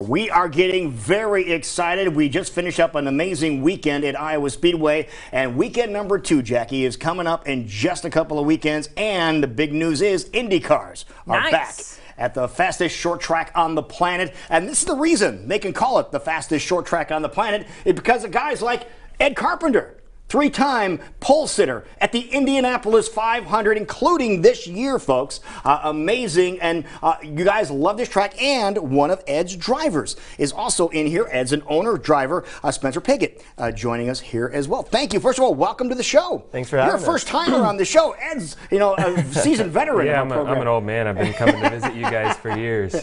We are getting very excited. We just finished up an amazing weekend at Iowa Speedway, and weekend number 2, Jackie, is coming up in just a couple of weekends. And the big news is Indy cars are back at the fastest short track on the planet. And this is the reason they can call it the fastest short track on the planet, is because of guys like Ed Carpenter, 3-time pole sitter at the Indianapolis 500, including this year, folks. Amazing. And you guys love this track. And one of Ed's drivers is also in here. Ed's an owner driver, Spencer Piggott, joining us here as well. Thank you. First of all, welcome to the show. Thanks for having us. You're a first timer on the show. Ed's, a seasoned veteran. Yeah, I'm an old man. I've been coming to visit you guys for years.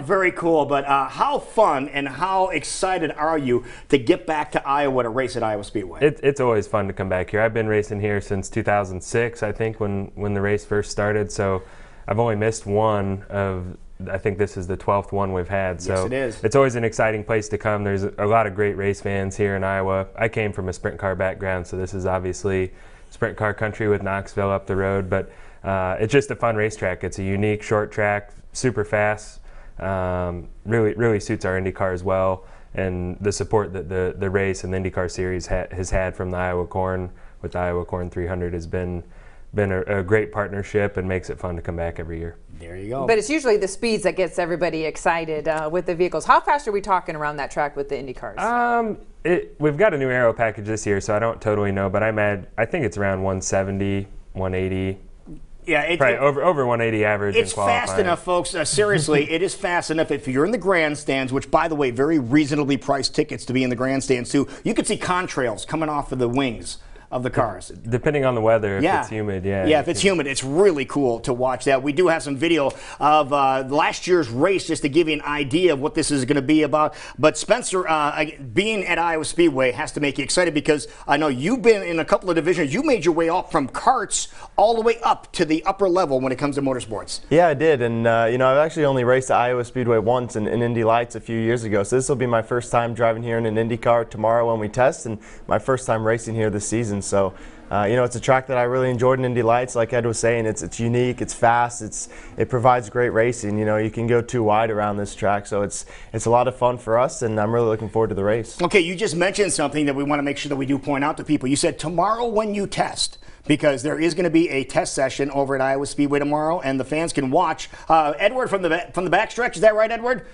Very cool. But how fun and how excited are you to get back to Iowa to race at Iowa Speedway? It's always fun to come back here. I've been racing here since 2006, I think, when the race first started. So I've only missed one of, I think this is the 12th one we've had. So yes, it is. It's always an exciting place to come. There's a lot of great race fans here in Iowa. I came from a sprint car background, so this is obviously sprint car country with Knoxville up the road. But it's just a fun racetrack. It's a unique short track, super fast. Really suits our Indy car as well. And the support that the race and the IndyCar series has had from the Iowa Corn with the Iowa Corn 300 has been a great partnership and makes it fun to come back every year. There you go. But it's usually the speeds that gets everybody excited with the vehicles. How fast are we talking around that track with the Indy cars? We've got a new aero package this year, so I don't totally know, but I think it's around 170, 180. Yeah, probably over 180 average. It's fast enough, folks. Seriously, it is fast enough. If you're in the grandstands, which, by the way, very reasonably priced tickets to be in the grandstands too, you could see contrails coming off of the wings of the cars. Depending on the weather, if it's humid, Yeah, if it's humid, it's really cool to watch that. We do have some video of last year's race just to give you an idea of what this is going to be about. But Spencer, being at Iowa Speedway has to make you excited because I know you've been in a couple of divisions. You made your way up from karts all the way up to the upper level when it comes to motorsports. Yeah, I did. And, I've actually only raced at Iowa Speedway once in Indy Lights a few years ago. So this will be my first time driving here in an Indy car tomorrow when we test, and my first time racing here this season. So, it's a track that I really enjoyed in Indy Lights. Like Ed was saying, it's unique, it's fast, it provides great racing. You can go too wide around this track, so it's a lot of fun for us, and I'm really looking forward to the race. Okay, you just mentioned something that we want to make sure that we do point out to people. You said tomorrow when you test, because there is going to be a test session over at Iowa Speedway tomorrow, and the fans can watch. Edward from the backstretch, is that right, Edward?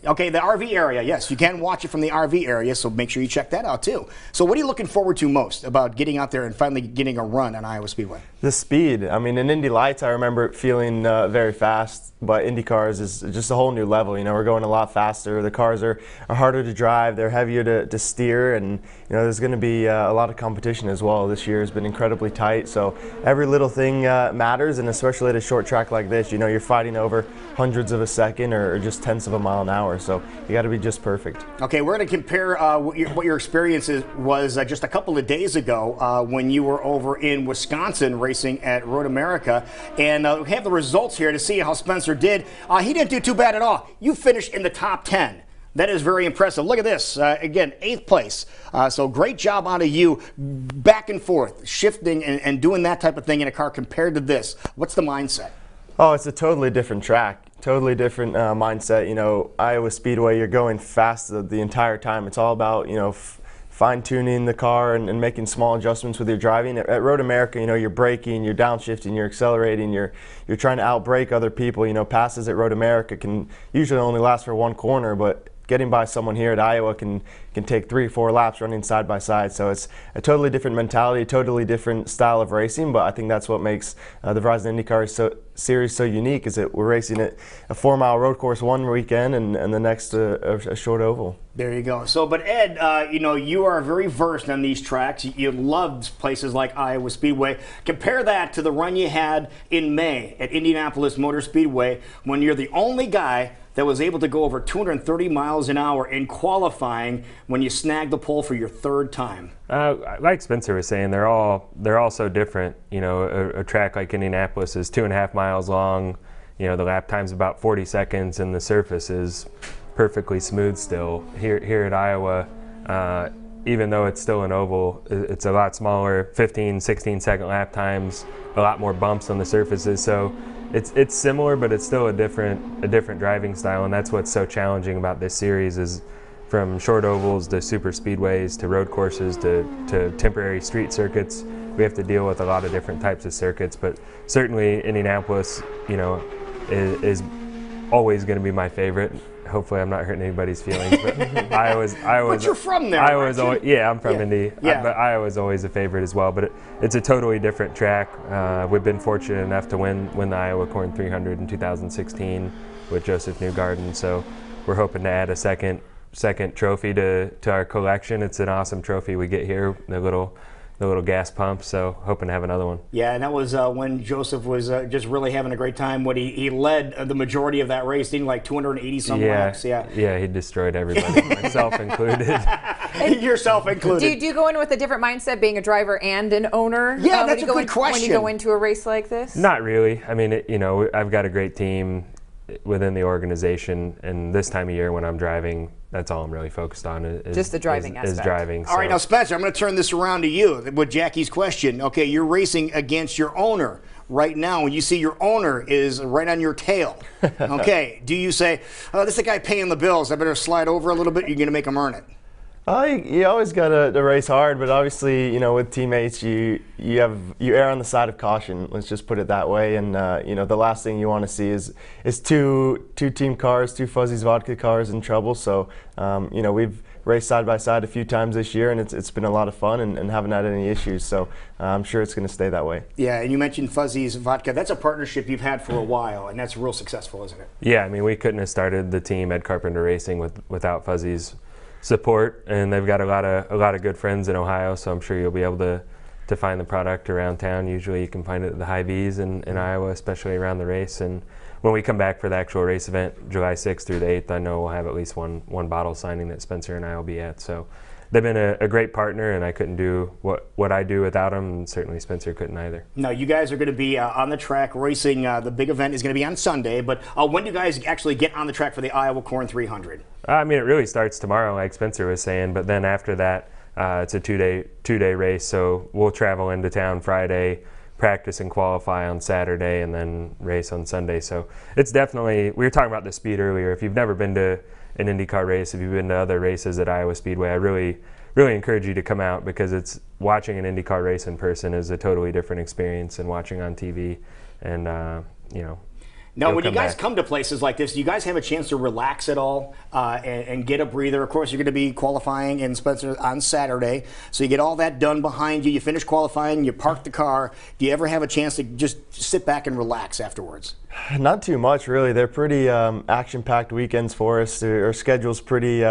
Okay, the RV area, yes. You can watch it from the RV area, so make sure you check that out too. So what are you looking forward to most about getting out there and finally getting a run on Iowa Speedway? The speed. I mean, in Indy Lights, I remember it feeling very fast, but Indy cars is just a whole new level. We're going a lot faster. The cars are harder to drive. They're heavier to steer, and there's going to be a lot of competition as well. This year has been incredibly tight, so every little thing matters, and especially at a short track like this, you're fighting over hundreds of a second or just tenths of a mile an hour, so you got to be just perfect. Okay, we're going to compare what your experience was just a couple of days ago when you were over in Wisconsin racing at Road America, and we have the results here to see how Spencer did. He didn't do too bad at all. You finished in the top 10. That is very impressive. Look at this. Again, 8th place. So great job out of you, back and forth, shifting and doing that type of thing in a car compared to this. What's the mindset? Oh, it's a totally different track. Totally different mindset. Iowa Speedway, you're going fast the entire time. It's all about, fine-tuning the car and making small adjustments with your driving. At Road America, you're braking, you're downshifting, you're accelerating, you're trying to outbrake other people. Passes at Road America can usually only last for one corner, but getting by someone here at Iowa can take 3 or 4 laps running side by side. So it's a totally different mentality, totally different style of racing, but I think that's what makes the Verizon IndyCar series so unique, is that we're racing at a 4-mile road course one weekend and the next a short oval. There you go. So, but Ed, you are very versed on these tracks. You love places like Iowa Speedway. Compare that to the run you had in May at Indianapolis Motor Speedway when you're the only guy that was able to go over 230 miles an hour in qualifying when you snagged the pole for your 3rd time. Like Spencer was saying, they're all so different. A track like Indianapolis is 2.5 miles long. The lap time's about 40 seconds, and the surface is perfectly smooth still. Here at Iowa, even though it's still an oval, it's a lot smaller, 15, 16 second lap times, a lot more bumps on the surfaces. So it's similar, but it's still a different driving style, and that's what's so challenging about this series is from short ovals to super speedways to road courses to temporary street circuits. We have to deal with a lot of different types of circuits, but certainly Indianapolis, you know, is always going to be my favorite. Hopefully, I'm not hurting anybody's feelings, but Iowa's. But you're from there, Iowa's aren't you? always, yeah, I'm from Indy, Yeah. but Iowa's always a favorite as well. But it's a totally different track. We've been fortunate enough to win the Iowa Corn 300 in 2016 with Joseph Newgarden, so we're hoping to add a second trophy to our collection. It's an awesome trophy we get here, the little gas pump, so hoping to have another one. Yeah, and that was when Joseph was just really having a great time. What he led the majority of that race, didn't he, like 280 some laps? Yeah, he destroyed everybody, myself included. Yourself included. Do you go in with a different mindset, being a driver and an owner? Yeah, that's a good question. When you go into a race like this? Not really. I mean, you know, I've got a great team within the organization, and this time of year when I'm driving, that's all I'm really focused on is just the driving aspect. Is driving. All right, now Spencer, I'm going to turn this around to you with Jackie's question. Okay, you're racing against your owner right now, and you see your owner is right on your tail. Okay, do you say, "Oh, this is the guy paying the bills. I better slide over a little bit"? You're going to make him earn it. You always got to race hard, but obviously, you know, with teammates, you err on the side of caution. Let's just put it that way. And you know, the last thing you want to see is two team cars, two Fuzzy's Vodka cars in trouble. So you know, we've raced side by side a few times this year, and it's been a lot of fun and haven't had any issues. So I'm sure it's going to stay that way. Yeah, and you mentioned Fuzzy's Vodka. That's a partnership you've had for a while, and that's real successful, isn't it? Yeah, I mean, we couldn't have started the team at Carpenter Racing without Fuzzy's support, and they've got a lot of good friends in Ohio, so I'm sure you'll be able to find the product around town. Usually you can find it at the Hy-Vees in Iowa, especially around the race. And when we come back for the actual race event, July 6th through the 8th, I know we'll have at least one bottle signing that Spencer and I will be at. So they've been a great partner, and I couldn't do what I do without them, and certainly Spencer couldn't either. No, you guys are going to be on the track racing. The big event is going to be on Sunday, but when do you guys actually get on the track for the Iowa Corn 300? I mean, it really starts tomorrow, like Spencer was saying, but then after that, it's a two-day race, so we'll travel into town Friday, practice and qualify on Saturday, and then race on Sunday. So it's definitely, we were talking about the speed earlier. If you've never been to an IndyCar race, if you've been to other races at Iowa Speedway, I really encourage you to come out, because it's watching an IndyCar race in person is a totally different experience than watching on TV, and you know. Now, when you guys come to places like this, do you guys have a chance to relax at all and get a breather? Of course, you're going to be qualifying in Spencer on Saturday, so you get all that done behind you. You finish qualifying, you park the car. Do you ever have a chance to just sit back and relax afterwards? Not too much, really. They're pretty action-packed weekends for us. Our schedule's pretty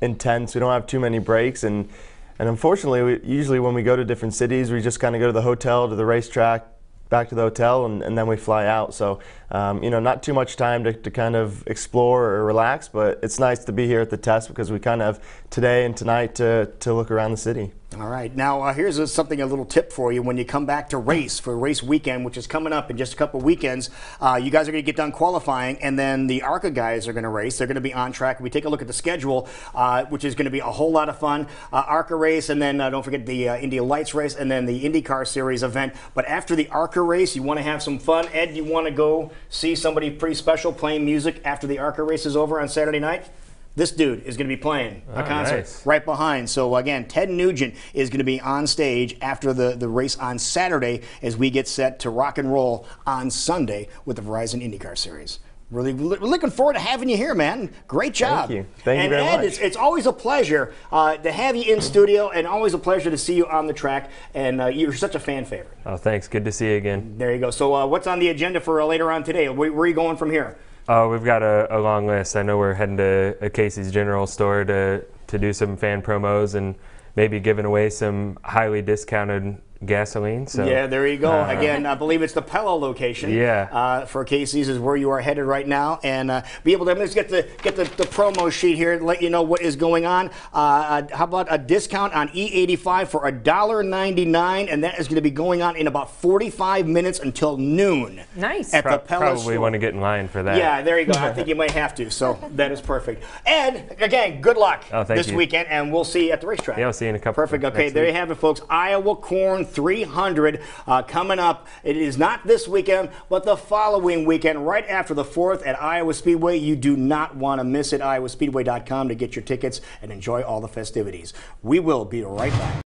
intense. We don't have too many breaks, and unfortunately, usually when we go to different cities, we just kind of go to the hotel, to the racetrack, back to the hotel, and then we fly out. So, you know, not too much time to kind of explore or relax, but it's nice to be here at the test, because we kind of have today and tonight to look around the city. All right. Now, here's a little tip for you. When you come back to race for race weekend, which is coming up in just a couple weekends, you guys are going to get done qualifying, and then the ARCA guys are going to race. They're going to be on track. We take a look at the schedule, which is going to be a whole lot of fun. ARCA race, and then don't forget the Indy Lights race, and then the IndyCar Series event. But after the ARCA race, you want to have some fun. Ed, you want to go see somebody pretty special playing music after the ARCA race is over on Saturday night? This dude is going to be playing a concert right behind. So, again, Ted Nugent is going to be on stage after the race on Saturday as we get set to rock and roll on Sunday with the Verizon IndyCar Series. Really looking forward to having you here, man. Great job. Thank you. Thank you very Ed, much. It's always a pleasure to have you in studio, and always a pleasure to see you on the track. And you're such a fan favorite. Oh, thanks. Good to see you again. There you go. So what's on the agenda for later on today? Where are you going from here? We've got a long list. I know we're heading to a Casey's General Store to do some fan promos and maybe giving away some highly discounted gasoline. So yeah, there you go. Again, I believe it's the Pella location. Yeah. For Casey's is where you are headed right now, and be able to let's get the promo sheet here to let you know what is going on. How about a discount on E85 for $1.99, and that is going to be going on in about 45 minutes until noon. Nice. At the Pella Probably store. want to get in line for that. Yeah, there you go. I think you might have to. So that is perfect. Ed, again, good luck thank this you. weekend, and we'll see you at the racetrack. Yeah, I'll see you in a couple. Perfect. Okay, there you have it, folks. Iowa Corn 300 coming up. It is not this weekend, but the following weekend, right after the 4th at Iowa Speedway. You do not want to miss it. iowaspeedway.com to get your tickets and enjoy all the festivities. We will be right back.